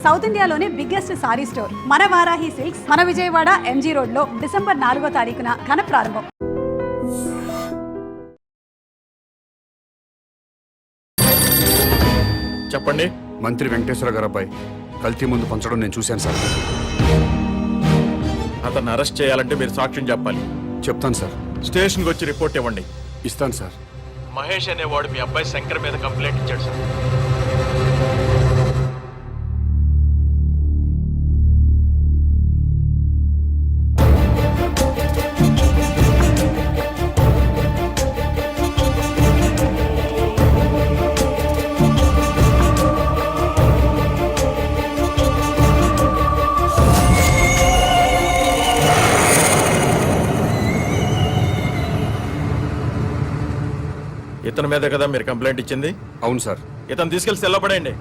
South ఇండియాలోనే biggest sorry store మన Varahi silks మన విజయవాడ ఎంజీ రోడ్ లో డిసెంబర్ 4వ తారీఖున ఘన ప్రారంభం. చెప్పండి. మంత్రి వెంకటేశ్వర గారు అబ్బాయి కల్తీ ముందు పంచడం నేను చూశాను సార్. అతన్ని అరెస్ట్ చేయాలంటే మీరు సాక్ష్యం చెప్పాలి. చెప్తాను సార్. స్టేషన్కి వచ్చి రిపోర్ట్ ఇవ్వండి. ఇస్తాను సార్. మహేష్ అనేవాడు మీ అబ్బాయి శంకర్ మీద కంప్లైంట్ ఇచ్చాడు సార్. ఇతని మీద కదా మీరు కంప్లైంట్ ఇచ్చింది? అవును సార్. ఇతను తీసుకెళ్లి సెల్లో పడేయండి.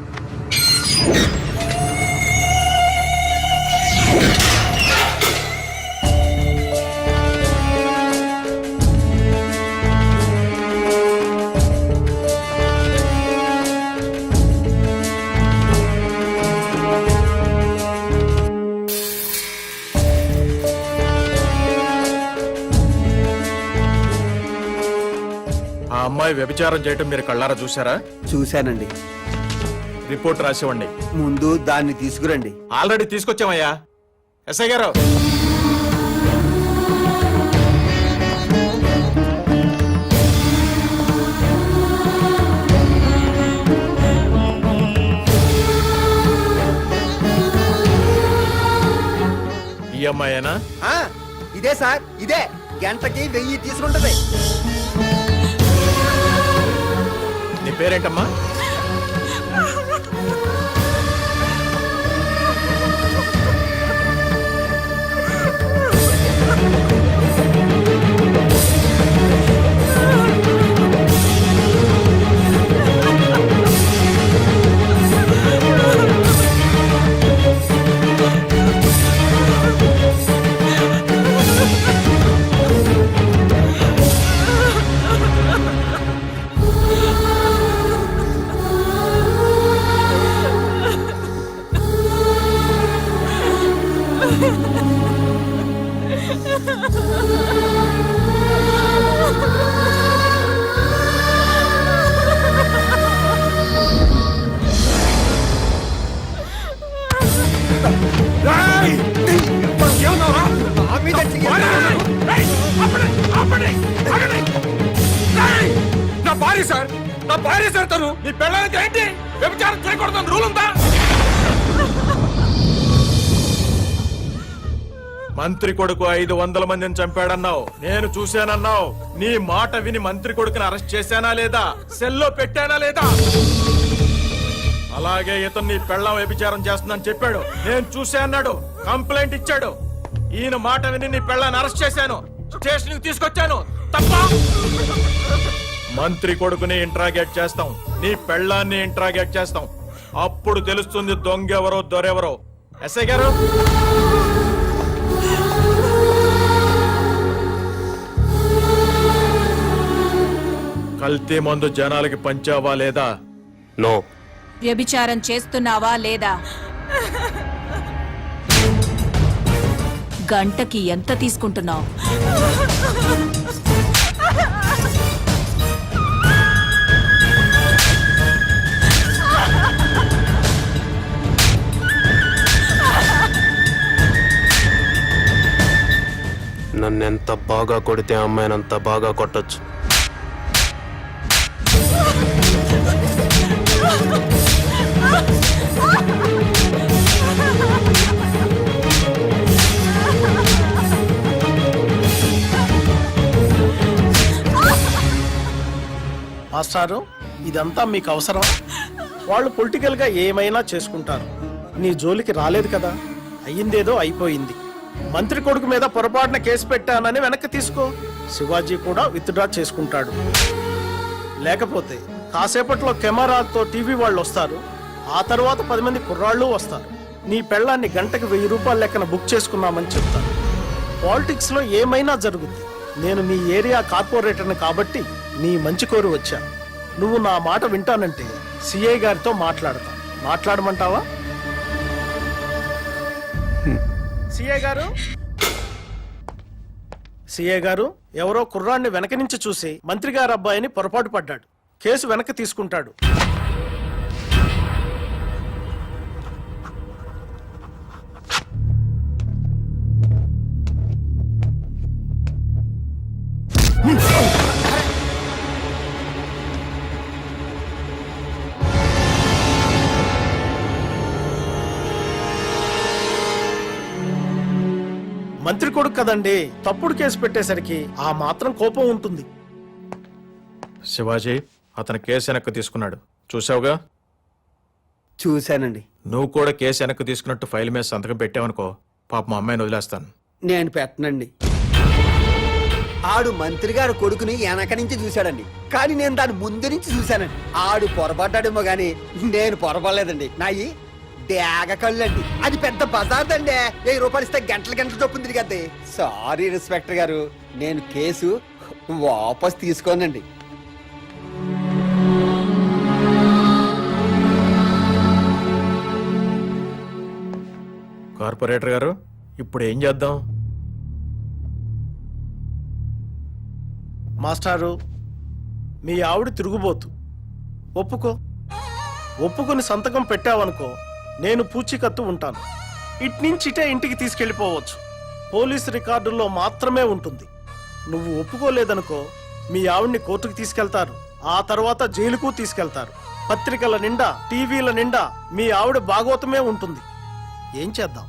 ఆ అమ్మాయి వ్యభిచారం చేయటం మీరు కళ్ళారా చూసారా? చూశానండి. రిపోర్ట్ రాసివ్వండి. ముందు దాన్ని తీసుకురండి. ఆల్రెడీ తీసుకొచ్చామయ్యా. ఎస్ఐ గారు, ఈ అమ్మాయేనా? ఇదే సార్, ఇదే. గంటకి 1000 తీసుకుంటది. నీ పేరేంటమ్మా? నా భార్య సార్, నా భార్య సార్. తను నీ పెళ్ళానికి ఏంటి? వ్యభిచారం చేయకూడదని రూల్ ఉందా? మంత్రి కొడుకు 500 మందిని చంపాడన్నావు, నేను చూశానన్నావు. నీ మాట విని మంత్రి కొడుకుని అరెస్ట్ చేశానా లేదా? సెల్లో పెట్టానా లేదా? అలాగే ఇతను నీ పెళ్ళాం వ్యభిచారం చేస్తుందని చెప్పాడు, నేను చూశా అన్నాడు, కంప్లైంట్ ఇచ్చాడు. ఈయన మాట విని నీ పెళ్ళాన్ని అరెస్ట్ చేశాను, స్టేషన్ కి తీసుకొచ్చాను. తప్ప? మంత్రి కొడుకుని ఇంట్రాగేట్ చేస్తాం, నీ పెళ్ళాన్ని ఇంట్రాగేట్ చేస్తాం. అప్పుడు తెలుస్తుంది దొంగెవరో దొరెవరో. ఎస్ఐ గారు, కల్తీ మందు జనాలకి పంచావా లేదా? నో. వ్యభిచారం చేస్తున్నావా లేదా? గంటకి ఎంత తీసుకుంటున్నావు? నన్నెంత బాగా కొడితే అమ్మాయినంత బాగా కొట్టచ్చు. మాస్టారు, ఇదంతా మీకు అవసరం? వాళ్ళు పొలిటికల్గా ఏమైనా చేసుకుంటారు. నీ జోలికి రాలేదు కదా, అయ్యిందేదో అయిపోయింది. మంత్రి కొడుకు మీద పొరపాటున కేసు పెట్టానని వెనక్కి తీసుకో. శివాజీ కూడా విత్డ్రా చేసుకుంటాడు. లేకపోతే కాసేపట్లో కెమెరాతో టీవీ వాళ్ళు వస్తారు, ఆ తర్వాత 10 మంది కుర్రాళ్ళు వస్తారు. నీ పెళ్ళాన్ని గంటకి 1000 రూపాయల లెక్కన బుక్ చేసుకున్నామని చెప్తాను. పాలిటిక్స్ లో ఏమైనా జరుగుద్ది. నేను మీ ఏరియా కార్పొరేటర్ని కాబట్టి నీ మంచి కోరి వచ్చా. నువ్వు నా మాట వింటానంటే సిఐ గారితో మాట్లాడతా. మాట్లాడమంటావా? సిఏ గారు, సిఏ గారు, ఎవరో కుర్రాన్ని వెనక నుంచి చూసి మంత్రి గారు అబ్బాయిని పొరపాటు పడ్డాడు. కేసు వెనక్కి తీసుకుంటాడు. మంత్రి కొడుకు కదండి, తప్పుడు కేసు పెట్టేసరికి ఆ మాత్రం కోపం ఉంటుంది. శివాజీ అతను కేసు వెనక్కి తీసుకున్నాడు, చూసావుగా? చూశానండి. నువ్వు కూడా కేసు వెనక్కి తీసుకున్నట్టు ఫైల్ మీద సంతకం పెట్టావనుకో, పాప మా అమ్మాయిని వదిలేస్తాను. నేను పెట్టనండి. ఆడు మంత్రి గారు కొడుకుని వెనక నుంచి చూశాడండి, కానీ నేను దాని ముందు నుంచి చూశానండి. ఆడు పొరపడ్డాడేమో గాని నేను పొరపడలేదండి. నాయి డేగ కళ్ళండి. అది పెద్ద బజార్ అండి. 1000 రూపాయలు ఇస్తే గంటల గంటలు చొప్పున తిరిగద్ది. సారీ ఇన్స్పెక్టర్ గారు, నేను కేసు వాపస్ తీసుకోనండి. కార్పొరేటర్ గారు, ఇప్పుడు ఏం చేద్దాం? మాస్టారు, మీ ఆవిడ తిరుగుబోతు. ఒప్పుకొని సంతకం పెట్టావనుకో, నేను పూచీకత్తు ఉంటాను. ఇట్నుంచి ఇటే ఇంటికి తీసుకెళ్లిపోవచ్చు. పోలీసు రికార్డుల్లో మాత్రమే ఉంటుంది. నువ్వు ఒప్పుకోలేదనుకో, మీ ఆవిడ్ని కోర్టుకు తీసుకెళ్తారు. ఆ తర్వాత జైలుకు తీసుకెళ్తారు. పత్రికల నిండా, టీవీల నిండా మీ ఆవిడ భాగవతమే ఉంటుంది. ఏం చేద్దాం?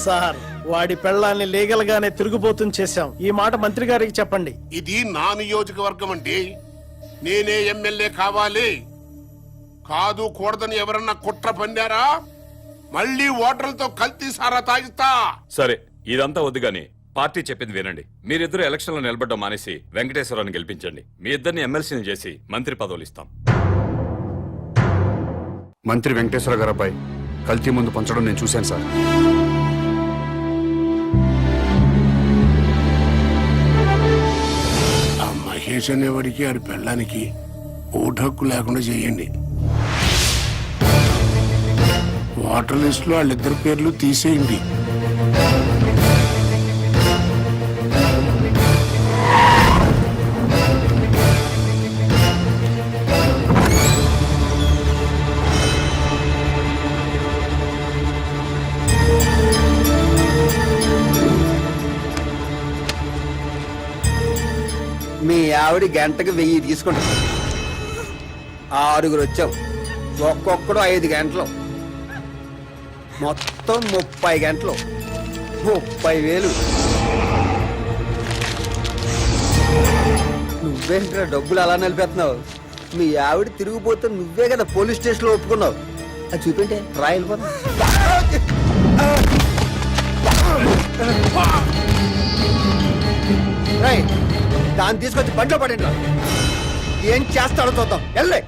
సార్, వాడి పెళ్ళాన్ని లీగల్ గానే తిరుగుబోతుని చేశాం. ఈ మాట మంత్రి గారికి చెప్పండి. ఇది నా నియోజకవర్గం అండి. నేనే ఎమ్మెల్యే కావాలి. కాదు కూడదని ఎవరన్నా కుట్ర పన్నారా, మళ్ళీ ఓటర్లతో కల్తీ సారా తాగిస్తా. సరే, ఇదంతా వద్దు గాని పార్టీ చెప్పింది వినండి. మీరిద్దరు ఎలక్షన్ లో నిలబడ్డం మానేసి వెంకటేశ్వరరావుని గెలిపించండి. మీ ఇద్దరిని ఎమ్మెల్సీని చేసి మంత్రి పదవులు ఇస్తాం. మంత్రి వెంకటేశ్వర గారిపై కల్తీ ముందు పంచడం నేను చూశాను సార్. ఆ మహేష్ అనేవాడికి ఆడి పెళ్ళానికి ఓటు హక్కు లేకుండా చేయండి. ఓటర్ లిస్ట్ లో వాళ్ళిద్దరి పేర్లు తీసేయండి. మీ ఆవిడ గంటకు 1000 తీసుకుంటాం. 6 వచ్చాం. ఒక్కొక్కడు 5 గంటలు, మొత్తం 30 గంటలు, 30,000. నువ్వేంట్రా డబ్బులు అలా నిలిపేస్తున్నావు? మీ ఆవిడ తిరిగిపోతే నువ్వే కదా పోలీస్ స్టేషన్ లో ఒప్పుకున్నావు. అది చూపింటే రాయల్ దాన్ని తీసుకొచ్చి బండ్లో పడిండ్రా. ఏం చేస్తాడో చూద్దాం. వెళ్ళే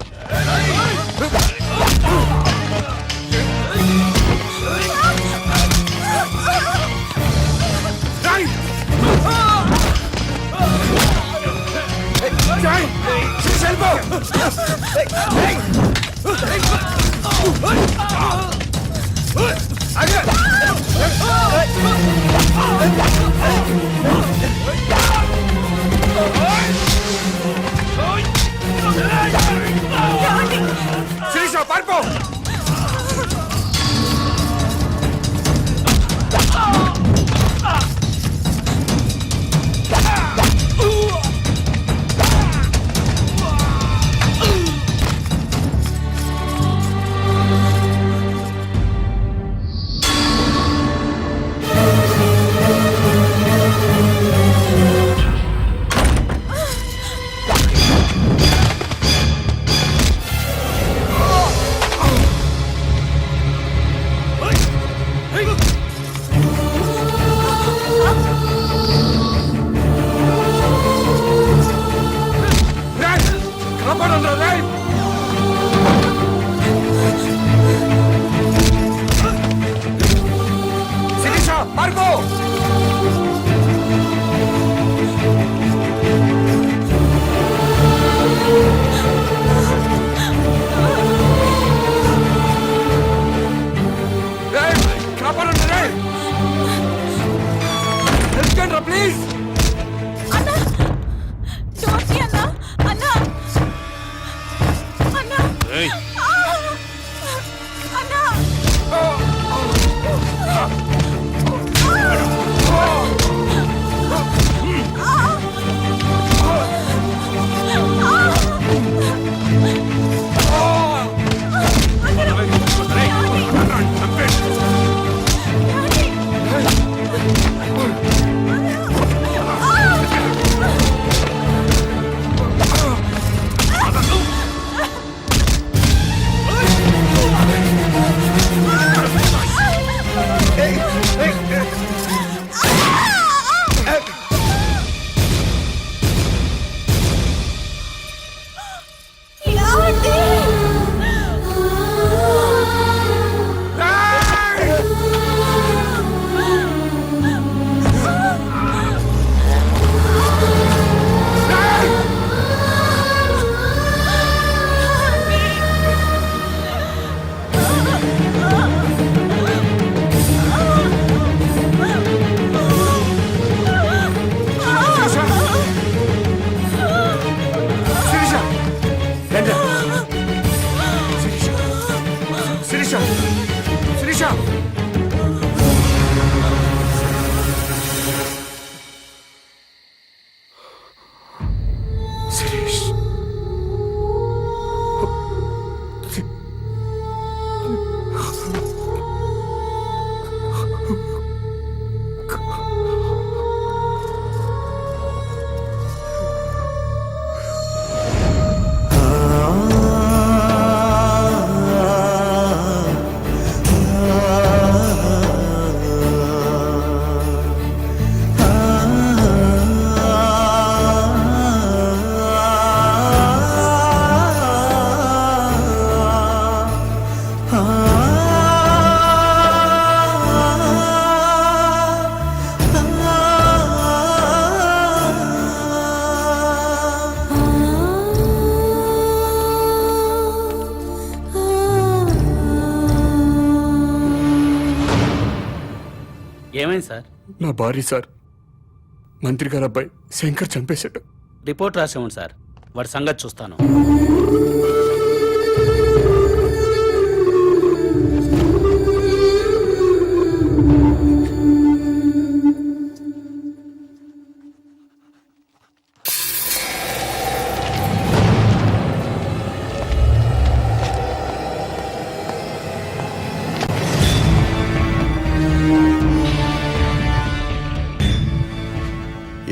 పారిపో ప్లీజ్ అన్నా డోంట్ అన్నా అన్నా అన్నా అన్నా శిరీష శిరీష శిరీష్ ఏమైంది సార్? నా భార్య సార్, మంత్రి గారు అబ్బాయి శంకర్ చంపేశాడు. రిపోర్ట్ రాసేవండి సార్, వాడి సంగతి చూస్తాను.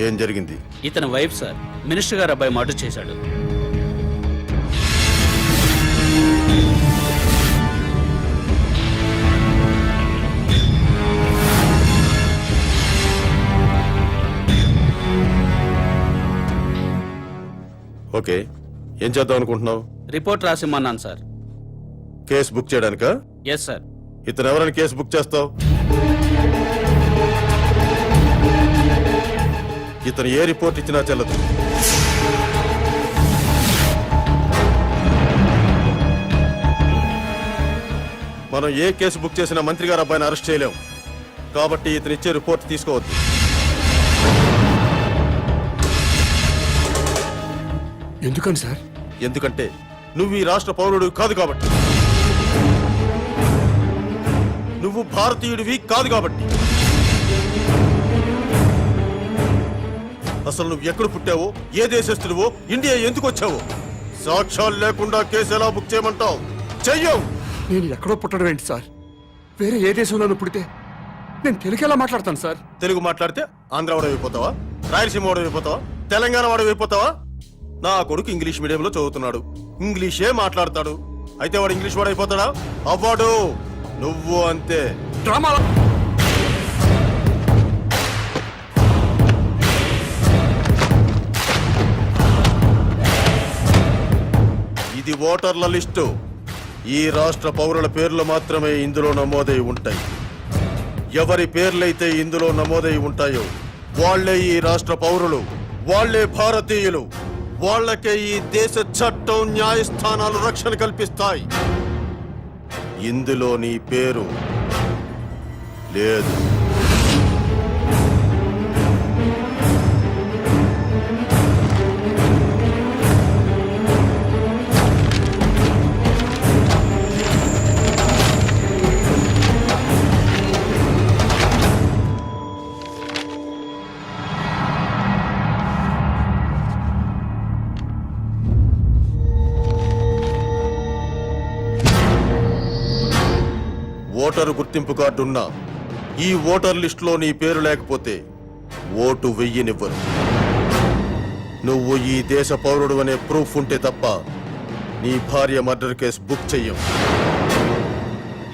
ఏం జరిగింది? ఇతని వైఫ్ సార్, మినిస్టర్ గారు అబ్బాయి మర్డర్ చేశాడు. ఓకే, ఏం చేద్దాం అనుకుంటున్నావు? రిపోర్ట్ రాసిమ్మన్నాను సార్. కేసు బుక్ చేయడానికా? Yes sir. ఇతను ఎవరైనా కేసు బుక్ చేస్తావు? ఇతను ఏ రిపోర్ట్ ఇచ్చినా చెల్లదు. మనం ఏ కేసు బుక్ చేసినా మంత్రి గారు అబ్బాయిని అరెస్ట్ చేయలేం. కాబట్టి ఇతను ఇచ్చే రిపోర్ట్ తీసుకోవద్దు. ఎందుకని సార్? ఎందుకంటే నువ్వు ఈ రాష్ట్ర పౌరుడు కాదు కాబట్టి. నువ్వు భారతీయుడివి కాదు కాబట్టి. అసలు నువ్వు ఎక్కడ పుట్టావో, ఏ దేశస్తుడివో, ఇండియా ఎందుకు వచ్చావో సాక్ష్యాలు లేకుండా కేసు ఎలా బుక్ చేయమంటావు? చెయ్యవు. నేను ఎక్కడో పుట్టడం ఏంటి సార్? వేరే ఏ దేశంలోనూ పుడితే నేను తెలుగు ఎలా మాట్లాడతాను సార్? తెలుగు మాట్లాడితే ఆంధ్ర వాడు అయిపోతావా? రాయలసీమ వాడు అయిపోతావా? తెలంగాణ వాడు అయిపోతావా? నా కొడుకు ఇంగ్లీష్ మీడియంలో చదువుతున్నాడు, ఇంగ్లీషే మాట్లాడతాడు. అయితే వాడు ఇంగ్లీష్ వాడు అయిపోతాడా? అవ్వడు. నువ్వు అంతే. డ్రామా ఇది ఓటర్ల లిస్టు. ఈ రాష్ట్ర పౌరుల పేర్లు మాత్రమే ఇందులో నమోదై ఉంటాయి. ఎవరి పేర్లైతే ఇందులో నమోదై ఉంటాయో వాళ్లే ఈ రాష్ట్ర పౌరులు, వాళ్లే భారతీయులు, వాళ్లకే ఈ దేశ చట్టం న్యాయస్థానాలు రక్షణ కల్పిస్తాయి. ఇందులో నీ పేరు లేదు. ఓటరు గుర్తింపు కార్డున్నా ఈ ఓటర్ లిస్టులో నీ పేరు లేకపోతే ఓటు వెయ్యనివ్వరు. నువ్వు ఈ దేశ పౌరుడు అనే ప్రూఫ్ ఉంటే తప్ప నీ భార్య మర్డర్ కేసు బుక్ చెయ్యం.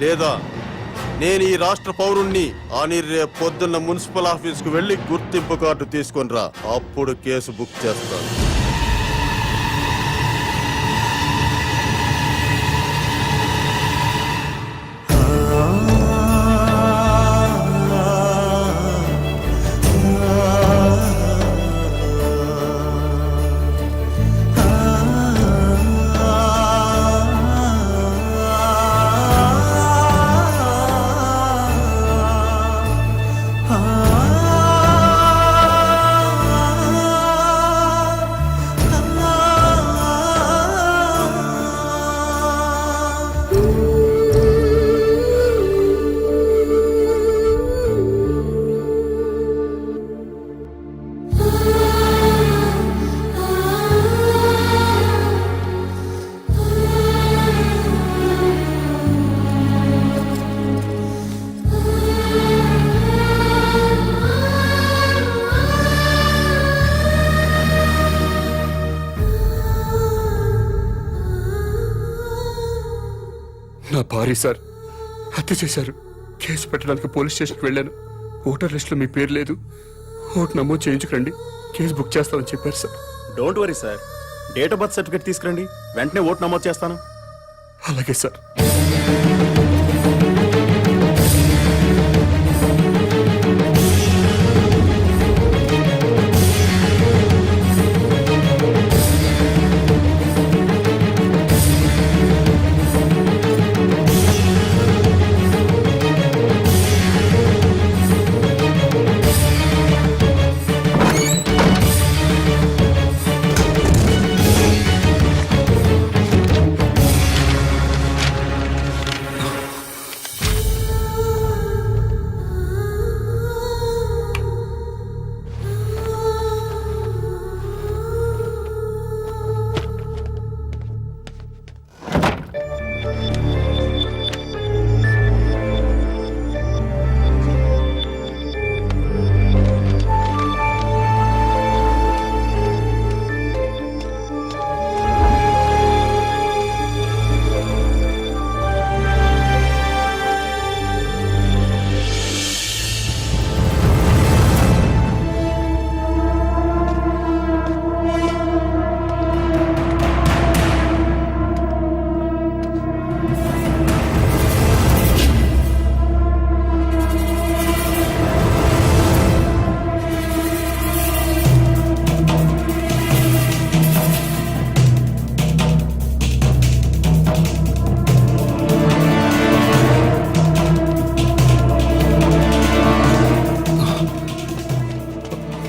లేదా నేను ఈ రాష్ట్ర పౌరుణ్ణి అని రేపు పొద్దున్న మున్సిపల్ ఆఫీస్కు వెళ్లి గుర్తింపు కార్డు తీసుకొని రా, అప్పుడు కేసు బుక్ చేస్తాను. నా భార్య సార్ హత్య చేశారు. కేసు పెట్టడానికి పోలీస్ స్టేషన్కి వెళ్ళాను. ఓటర్ లిస్టులో మీ పేరు లేదు, ఓటు నమోదు చేయించుకురండి, కేసు బుక్ చేస్తామని చెప్పారు sir. Don't worry sir, date of birth certificate తీసుకురండి, వెంటనే ఓటు నమోదు చేస్తాను. అలాగే సార్.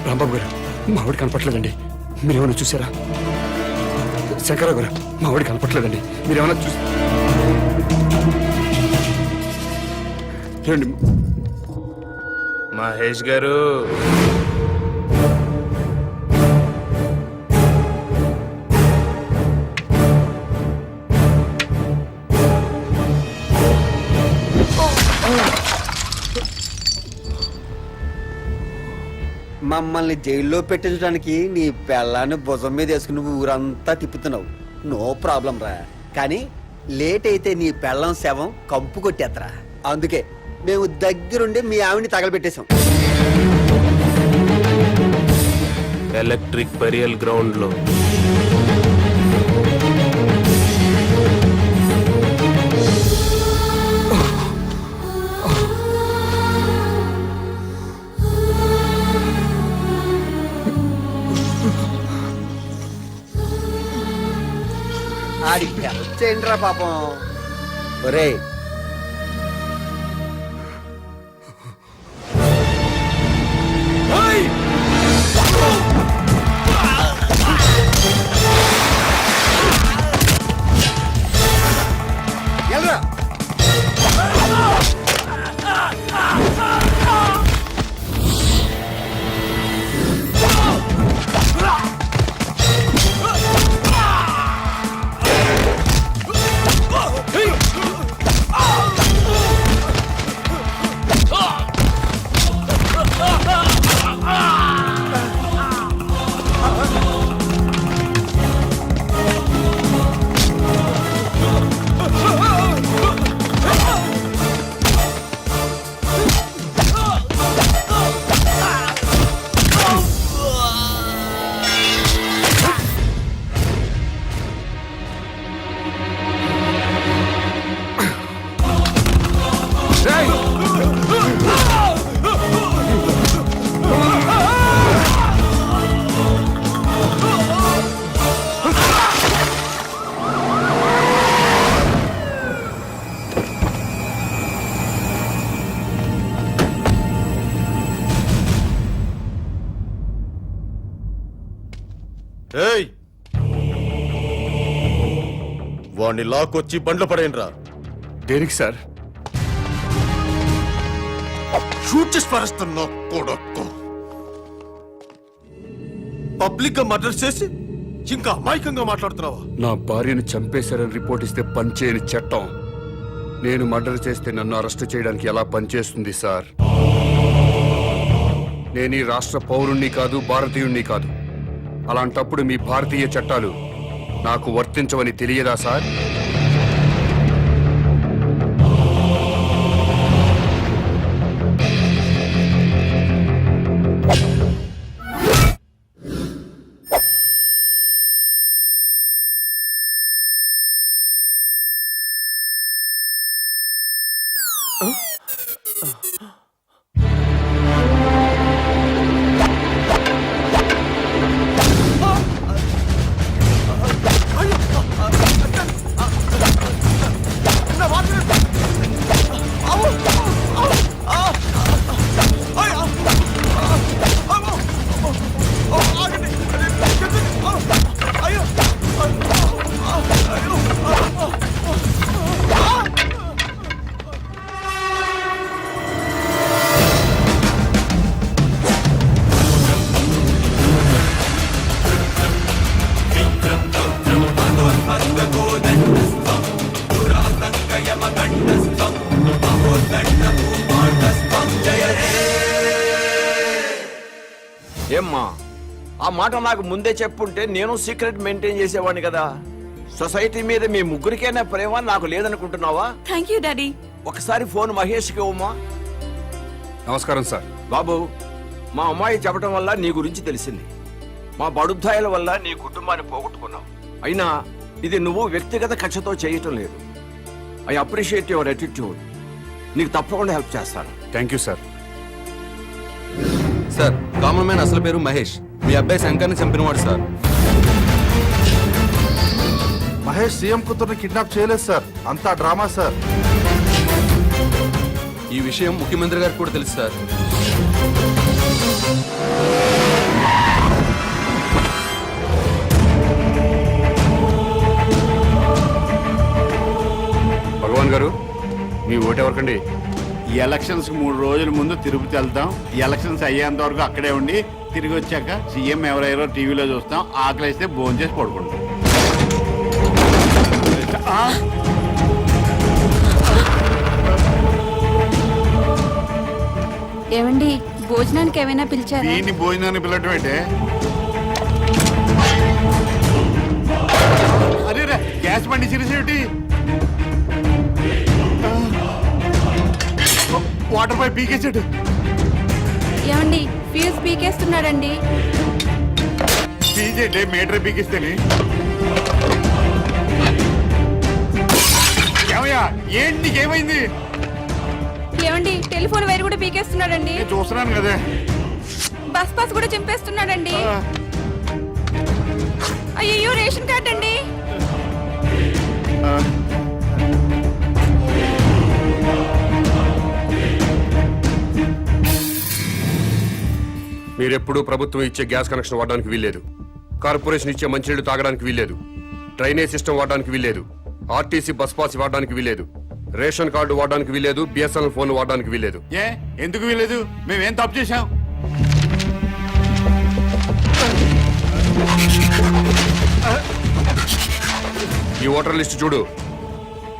రాంబాబు గారు, మా ఆవిడ కనపట్లేదండి, మీరేమైనా చూసారా? శంకరరావు గారు, మా ఆవిడ కనపట్లేదండి, మీరేమైనా చూసి ఏమండి? మహేష్ గారు, మమ్మల్ని జైల్లో పెట్టించడానికి నీ పెళ్ళాన్ని భుజం మీద వేసుకుని ఊరంతా తిప్పుతున్నావు, నో ప్రాబ్లం రా. కానీ లేట్ అయితే నీ పెళ్ళం శవం కంపు కొట్టేత్తరా. అందుకే మేము దగ్గరుండి మీ ఆవిని తగలబెట్టేశాం. ఎలక్ట్రిక్ బరియల్ గ్రౌండ్ లో. ఆడికి హెల్ప్ చేయండి రా పాపం. ఒరే ఎల్రా. ఏయ్ వాణ్ణి లాక్కొచ్చి బండ్లు పడేయండి రా. దేనికి సార్? షూట్ చేసి పారేస్తున్నా కొడక్కు. పబ్లిక్ గా మర్డర్ చేసి ఇంకా అమాయకంగా మాట్లాడుతున్నావా? నా భార్యను చంపేశారని రిపోర్ట్ ఇస్తే పనిచేయని చట్టం నేను మర్డర్ చేస్తే నన్ను అరెస్ట్ చేయడానికి ఎలా పనిచేస్తుంది సార్? నేను ఈ రాష్ట్ర పౌరుణ్ణి కాదు, భారతీయుణ్ణి కాదు. అలాంటప్పుడు మీ భారతీయ చట్టాలు నాకు వర్తించవని తెలియదా సార్? ఏమ్మా ఆ మాట నాకు ముందే చెప్పుంటే నేను సీక్రెట్ మెయింటైన్ చేసేవాడిని కదా. సొసైటీ మీద మీ ముగ్గురికైనా ప్రేమ నాకు లేదనుకుంటున్నావా? Thank you daddy. ఒకసారి ఫోన్ మహేష్కి ఇవ్వమ్మా. నమస్కారం సార్. బాబు, మా అమ్మాయి చెప్పడం వల్ల నీ గురించి తెలిసింది. మా బడుద్దాయిల వల్ల నీ కుటుంబాన్ని పోగొట్టుకున్నావు. అయినా ఇది నువ్వు వ్యక్తిగత కక్షతో చేయటం లేదు. I appreciate your attitude. నీకు తప్పకుండా హెల్ప్ చేస్తాను. Thank you sir. Sir, common man అసలు పేరు మహేష్. మీ అబ్బాయి శంకర్ని చంపినవాడు సార్. మహేష్ సీఎం కూతుర్ని కిడ్నాప్ చేయలేదు సార్, అంతా డ్రామా సార్. ఈ విషయం ముఖ్యమంత్రి గారికి కూడా తెలుసు సార్. భగవాన్ గారు, మీ ఓటు ఎవరికండి? ఈ ఎలక్షన్స్ 3 రోజుల ముందు తిరుపతి వెళ్తాం. ఈ ఎలక్షన్స్ అయ్యేంత వరకు అక్కడే ఉండి తిరిగి వచ్చాక సీఎం ఎవరెవరో టీవీలో చూస్తాం. ఆకలిస్తే భోజనం చేసి పడుకుంటాం. ఏమండి, భోజనానికి ఏమైనా పిలిచారా? దీన్ని భోజనాన్ని పిలవటం ఏంటే? అరే రే, గ్యాస్ బండి సిరిసేటి, వాటర్ పైప్ పీకేసాడు. ఏమండి, ఫ్యూజ్ పీకేస్తున్నాడండి. పీకేటే మీటర్ పీకిస్తేనే. ఏమయ్యా, ఏంటి నీకేమైంది? ఏమండి, టెలిఫోన్ వైర్ కూడా పీకేస్తున్నాడండి. నేను చూస్తున్నాను కదా. బస్ పాస్ కూడా చింపేస్తున్నాడండి. అయ్యో, రేషన్ కార్డ్ అండి. మీరెప్పుడూ ప్రభుత్వం ఇచ్చే గ్యాస్ కనెక్షన్ వాడడానికి వీల్లేదు. కార్పొరేషన్ ఇచ్చే మంచినీళ్లు తాగడానికి వీల్లేదు. డ్రైనేజ్ సిస్టమ్ వాడడానికి వీల్లేదు. ఆర్టీసీ బస్ పాస్ వాడడానికి వీల్లేదు. రేషన్ కార్డు వాడడానికి వీల్లేదు. బిఎస్ఎన్ఎల్ ఫోన్ వాడడానికి వీల్లేదు. ఏ ఎందుకు వీలేదు? మేమేం తప్పు చేశాం? ఈ ఓటర్ లిస్ట్ చూడు.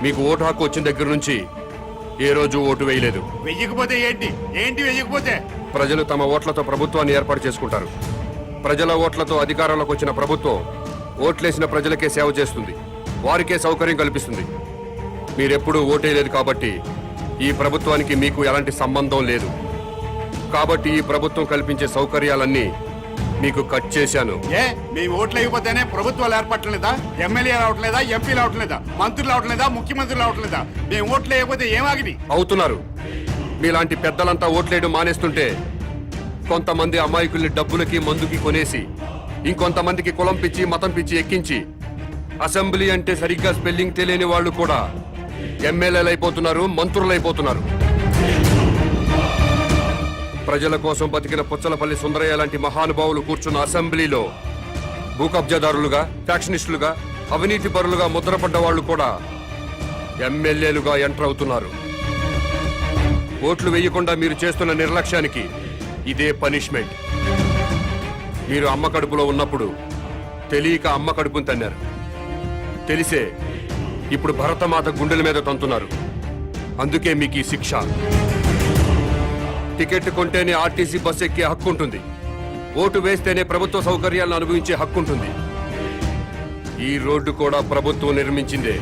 మీకు ఓటు హక్కు వచ్చిన దగ్గర నుంచి ఏ రోజు ఓటు వేయలేదు. వెయ్యకపోతే ఏంటి? ఏంటి వెయ్యకపోతే? ప్రజలు తమ ఓట్లతో ప్రభుత్వాన్ని ఏర్పాటు చేసుకుంటారు. ప్రజల ఓట్లతో అధికారంలోకి వచ్చిన ప్రభుత్వం ఓట్లేసిన ప్రజలకే సేవ చేస్తుంది. వారికే సౌకర్యం కల్పిస్తుంది. మీరెప్పుడూ ఓటేయలేదు కాబట్టి ఈ ప్రభుత్వానికి మీకు ఎలాంటి సంబంధం లేదు. కాబట్టి ఈ ప్రభుత్వం కల్పించే సౌకర్యాలన్నీ మీకు కట్ చేశాను. ఏ మేము ఓట్లు వేయకపోతేనే ప్రభుత్వాలు ఏర్పడలేదా? ఎమ్మెల్యే రావట్లేదా? ఎంపీలు రావట్లేదా? మంత్రులు రావట్లేదా? ముఖ్యమంత్రులు రావట్లేదా? మేము ఓట్లు వేయకపోతే ఏమాగిని అవుతున్నారు. మీలాంటి పెద్దలంతా ఓట్లేయడం మానేస్తుంటే కొంతమంది అమాయకుల్ని డబ్బులకి మందుకి కొనేసి ఇంకొంతమందికి కులం పిచ్చి మతం పిచ్చి ఎక్కించి అసెంబ్లీ అంటే సరిగ్గా స్పెల్లింగ్ తెలియని వాళ్ళు కూడా ఎమ్మెల్యేలు అయిపోతున్నారు, మంత్రులు అయిపోతున్నారు. ప్రజల కోసం బతికిన పుచ్చలపల్లి సుందరయ్య లాంటి మహానుభావులు కూర్చున్న అసెంబ్లీలో భూ కబ్జాదారులుగా, ఫ్యాక్షనిస్టులుగా, అవినీతి పరులుగా ముద్రపడ్డ వాళ్ళు కూడా ఎమ్మెల్యేలుగా ఎంటర్ అవుతున్నారు. ఓట్లు వేయకుండా మీరు చేస్తున్న నిర్లక్ష్యానికి ఇదే పనిష్మెంట్. మీరు అమ్మ కడుపులో ఉన్నప్పుడు తెలియక అమ్మ కడుపును తన్నారు. తెలిసే ఇప్పుడు భరతమాత గుండెల మీద తంతున్నారు. అందుకే మీకు ఈ శిక్ష. టికెట్ కొంటేనే ఆర్టీసీ బస్ ఎక్కే హక్కు ఉంటుంది. ఓటు వేస్తేనే ప్రభుత్వ సౌకర్యాలను అనుభవించే హక్కు ఉంటుంది. ఈ రోడ్డు కూడా ప్రభుత్వం నిర్మించిందే.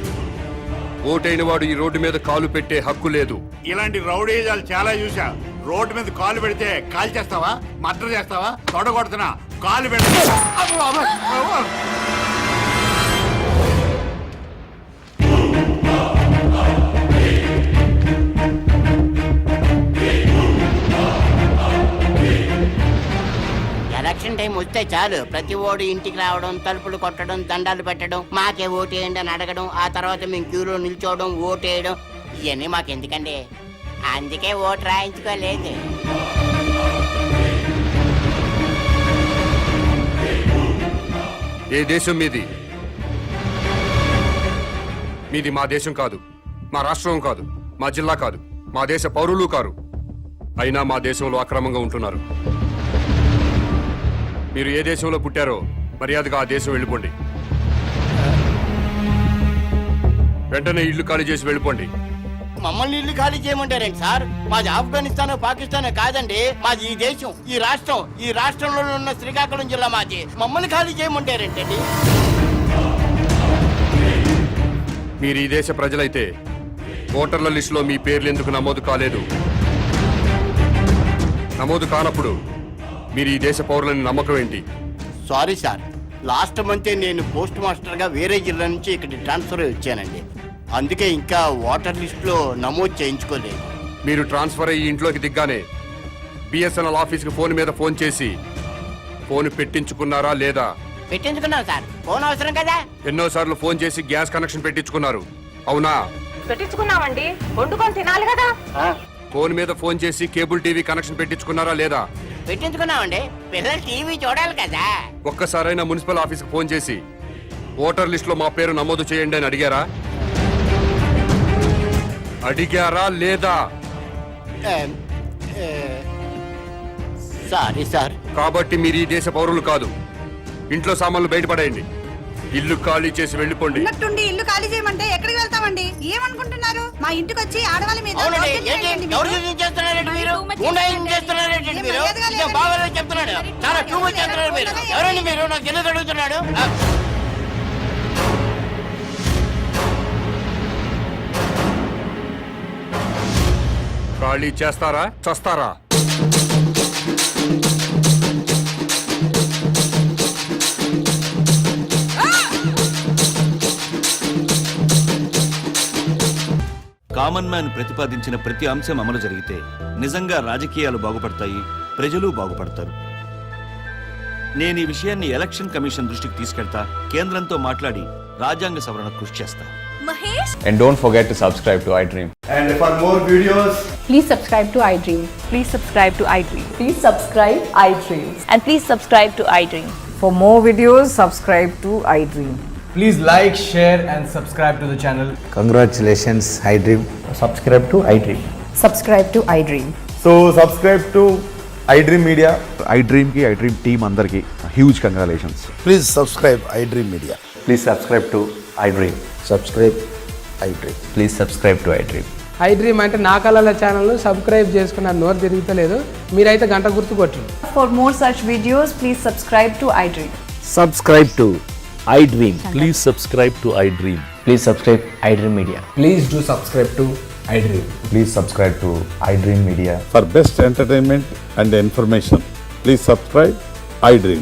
ఓటైన వాడు ఈ రోడ్డు మీద కాలు పెట్టే హక్కు లేదు. ఇలాంటి రౌడీజాలు చాలా చూసా. రోడ్డు మీద కాలు పెడితే కాల్ చేస్తావా? మర్డర్ చేస్తావా? తొడగొడుతున్నా కాలు పెడతా. ఎలక్షన్ టైం వస్తే చాలు ప్రతి ఓడు ఇంటికి రావడం, తలుపులు కొట్టడం, దండాలు పెట్టడం, మాకే ఓటేయండి అని అడగడం, ఆ తర్వాత మేము క్యూలో నిల్చోవడం, ఓటేయడం, ఇవన్నీ మాకెందుకండి? అందుకే ఓటు రాయించుకోలేదు. ఏ దేశం మీది? మీది మా దేశం కాదు, మా రాష్ట్రం కాదు, మా జిల్లా కాదు, మా దేశ పౌరులు కారు. అయినా మా దేశంలో అక్రమంగా ఉంటున్నారు. మీరు ఏ దేశంలో పుట్టారో మర్యాదగా ఆ దేశం వెళ్ళిపోండి. వెంటనే ఇల్లు ఖాళీ చేసి వెళ్ళిపోండి. మమ్మల్ని ఇల్లు ఖాళీ చేయమంటారేంటి సార్? మాది ఆఫ్ఘనిస్తాన్, పాకిస్తాన్ కాదండి. మాది ఈ దేశం, ఈ రాష్ట్రం. ఈ రాష్ట్రంలో ఉన్న శ్రీకాకుళం జిల్లా మాది. మమ్మల్ని ఖాళీ చేయమంటారేంటండి? మీరు ఈ దేశ ప్రజలైతే ఓటర్ల లిస్టులో మీ పేర్లు ఎందుకు నమోదు కాలేదు? నమోదు కానప్పుడు మీరు ఈ దేశ పౌరులని నమ్మకం ఏంటి? సారీ సార్, లాస్ట్ మంతే నేను పోస్ట్ మాస్టర్ గా వేరే జిల్లా నుంచి ఇక్కడ ట్రాన్స్ఫర్ వచ్చానండి. అందుకే ఇంకా ఓటర్ లిస్ట్ లో నమోదు చేయించుకోలేదు. మీరు ట్రాన్స్ఫర్ అయ్యి ఇంట్లోకి దిగ్గానే బిఎస్ఎన్ఎల్ ఆఫీస్కి ఫోన్ మీద ఫోన్ చేసి ఫోన్ పెట్టించుకున్నారా లేదా? పెట్టించుకున్నాను సార్. ఫోన్ అవసరం కదా? ఎన్నోసార్లు ఫోన్ చేసి గ్యాస్ కనెక్షన్ పెట్టించుకున్నారు, అవునా? పెట్టించుకున్నామండి, వండుకొని తినాలి కదా. ఫోన్ మీద ఫోన్ చేసి కేబుల్ టీవీ కనెక్షన్ పెట్టించుకున్నారా లేదా? పెట్టించుకున్నామండి. పిల్లలు టీవీ చూడాలి కదా. ఒక్కసారైనా మున్సిపల్ ఆఫీస్కి ఫోన్ చేసి ఓటర్ లిస్ట్ లో మా పేరు నమోదు చేయండి అని అడిగారా? అడిగారా లేదా? Sorry sir. కాబట్టి మీరు ఈ దేశ పౌరులు కాదు. ఇంట్లో సామాన్లు బయటపడేయండి. ఇల్లు ఖాళీ చేసి వెళ్ళిపోండి. ఉన్నట్టుండి ఇల్లు ఖాళీ చేయమంటే ఎక్కడికి వెళ్తామండి? ఏమనుకుంటున్నారు? మా ఇంటికి వచ్చి ఆడవాళ్ళ మీద అవునండి, దౌర్జన్యం ఏంటి చేయండి మీరు. దౌర్జన్యం చేస్తున్నారేంటి మీరు? గుండాయిజం చేస్తున్నారేంటి మీరు? మర్యాదగా ఇదే లేదండి. బాగా చెప్తున్నాడు. చాలా టూ మచ్ చేస్తున్నారు మీరు. ఎవరండి మీరు? నాకు ఎందుకు అడుగుతున్నాడు? ఖాళీ చేస్తారా చస్తారా? కామన్ మ్యాన్ ప్రతిపాదించిన ప్రతి అంశం అమలు జరిగితే నిజంగా రాజకీయాలు బాగుపడతాయి, ప్రజలు బాగుపడతారు. నేను ఈ విషయాన్ని ఎలక్షన్ కమిషన్ దృష్టికి తీసుకెళ్తా, కేంద్రంతో మాట్లాడి రాజ్యాంగ సవరణ కృషి చేస్తా. Rajesh. And don't forget to subscribe to iDream. And for more videos, Please subscribe to iDream. Please subscribe to iDream. Please subscribe iDream. And please subscribe to iDream. For more videos, subscribe to iDream. Please like share and subscribe to the channel. Congratulations I dream. Subscribe to I dream. Subscribe to iDream. so subscribe to iDream Media. iDream కి iDream team అందరికి huge congratulations. Please subscribe iDream Media. Please subscribe to iDream. Subscribe I dream. Please subscribe to iDream. iDream అంటే నా కళల channel subscribe చేసుకున్న నోరు తిరుగుతలేదు. మీరైతే గంట గుర్తు కొట్టండి. For more such videos, please subscribe to iDream. Subscribe to iDream. Please subscribe to iDream. Please subscribe iDream Media. Please do subscribe to iDream. Please subscribe to iDream Media. For best entertainment and information, please subscribe iDream.